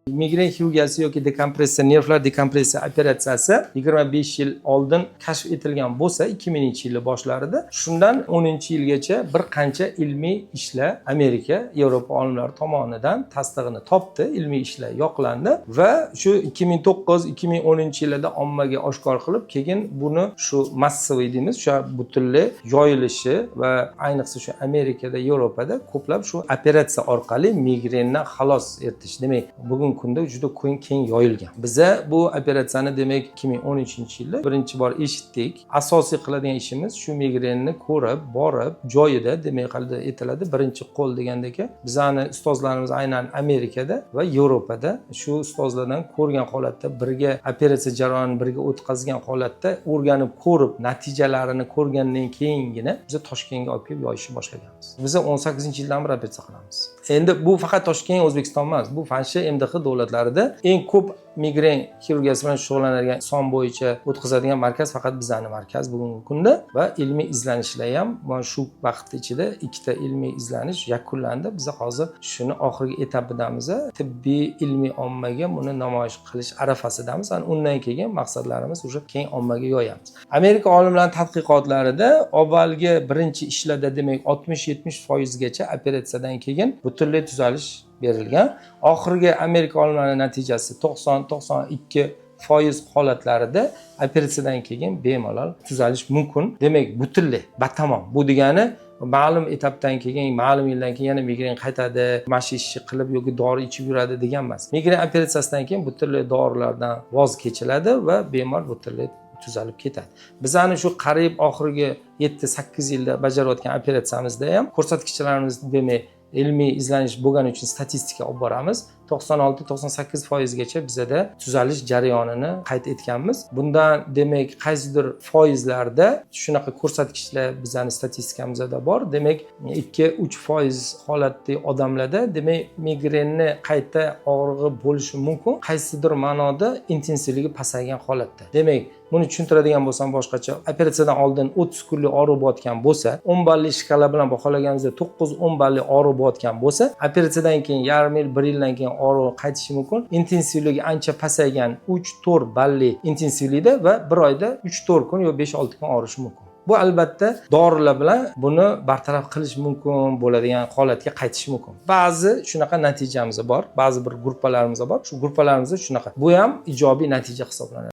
Migren xirurgiyasi yoki dekompressiya, nervlar dekompressiya operatsiyasi 25 yil oldin kashf etilgan bo'lsa, 2000-yil boshlarida, shundan 10-yilgacha bir qancha ilmiy ishlar Amerika, Yevropa olimlari tomonidan tasdig'ini topdi, ilmiy ishlar yoqlandi va shu 2009-2010-yillarda ommaga oshkor qilib, keyin buni shu massaviy deymiz, shu butunlay yoyilishi va ayniqsa shu Amerikada, Yevropada ko'plab shu operatsiya orqali migrendan xalos etish. Demak, bugungi kunda juda keng yoyilgan. Biza bu operatsiyani demak 2013-yilda birinchi bor eshitdik. Asosiy qiladigan ishimiz shu migrenni ko'rib, borib, joyida demak qalda etiladi. Birinchi qo'l degandek, bizani ustozlarimiz aynan Amerikada va Yevropada shu ustozlardan ko'rgan holatda birga operatsiya jarayonini birga o'tkazgan holatda o'rganib ko'rib, natijalarini ko'rgandan keyingina biz Toshkentga olib kelib yoyishni boshlaganmiz. Biz 18-yildan beri operatsiya qilamiz. Endi bu faqat Toshkent, O'zbekiston emas, bu Fansha MDH davlatlarida eng ko'p migren xirurgiyasi bilan shug'ullanadigan son bo'yicha o'tkazadigan markaz faqat bizning markaz bugungi kunda va ilmiy izlanishlar ham mana shu vaqt ichida ikkita ilmiy izlanish yakunlandi. Biz hozir shuni oxirgi etapidamiz. Tibbiy ilmiy ommaga buni namoyish qilish arafasidamiz. Undan keyin maqsadlarimiz o'sha keng ommaga yoyamiz. Amerika olimlarining tadqiqotlarida avvalgi birinchi ishlarda demak 60-70% gacha operatsiyadan keyin butunlay tuzalish berilgan. Oxirgi Amerika olimlarining natijasi 90-92% holatlarida operatsiyadan keyin bemalol tuzalish mumkin. Demak, butunlay batamom. Bu degani ma'lum etapdan keyin, ma'lum yildan keyin yana migren qaytadi, mashi ishni qilib yoki dori ichib yuradi degan emas. Migren operatsiyasidan keyin butunlay dorilardan voz kechiladi va bemor butunlay tuzalib ketadi. Bizani shu qariyb oxirgi 7-8 yilda bajarayotgan operatsiyamizda ham ko'rsatkichlarimiz demak ilmiy izlanish bo'lgani uchun statistika olib boramiz. 96-98% gacha bizada tuzalish jarayonini qayd etganmiz. Bundan demak qaysidir foizlarda shunaqa ko'rsatkichlar bizning statistikamizda bor. Demak 2-3% holatli odamlarda demak migrenni qayta og'rig'i bo'lishi mumkin. Qaysidir ma'noda intensivligi pasaygan holatda. Demak, buni tushuntiradigan bo'lsam boshqacha, operatsiyadan oldin 30 kunlik og'riq bo'layotgan bo'lsa, 10 balli shkala bilan baholaganimizda 9-10 balli og'riq bo'layotgan bo'lsa, operatsiyadan keyin yarim yil, 1 yildan keyin og'riq qaytishi mumkin. Intensivligi ancha pasaygan 3-4 balli intensivlikda va 1 oyda 3-4 kun yoki 5-6 kun og'rishi mumkin. Bu albatta dorilar bilan buni bartaraf qilish mumkin bo'ladigan holatga qaytish mumkin. Ba'zi shunaqa natijamiz bor, ba'zi bir gruppalarimiz bor. Shu gruppalarimizda shunaqa. Bu ham ijobiy natija hisoblanadi.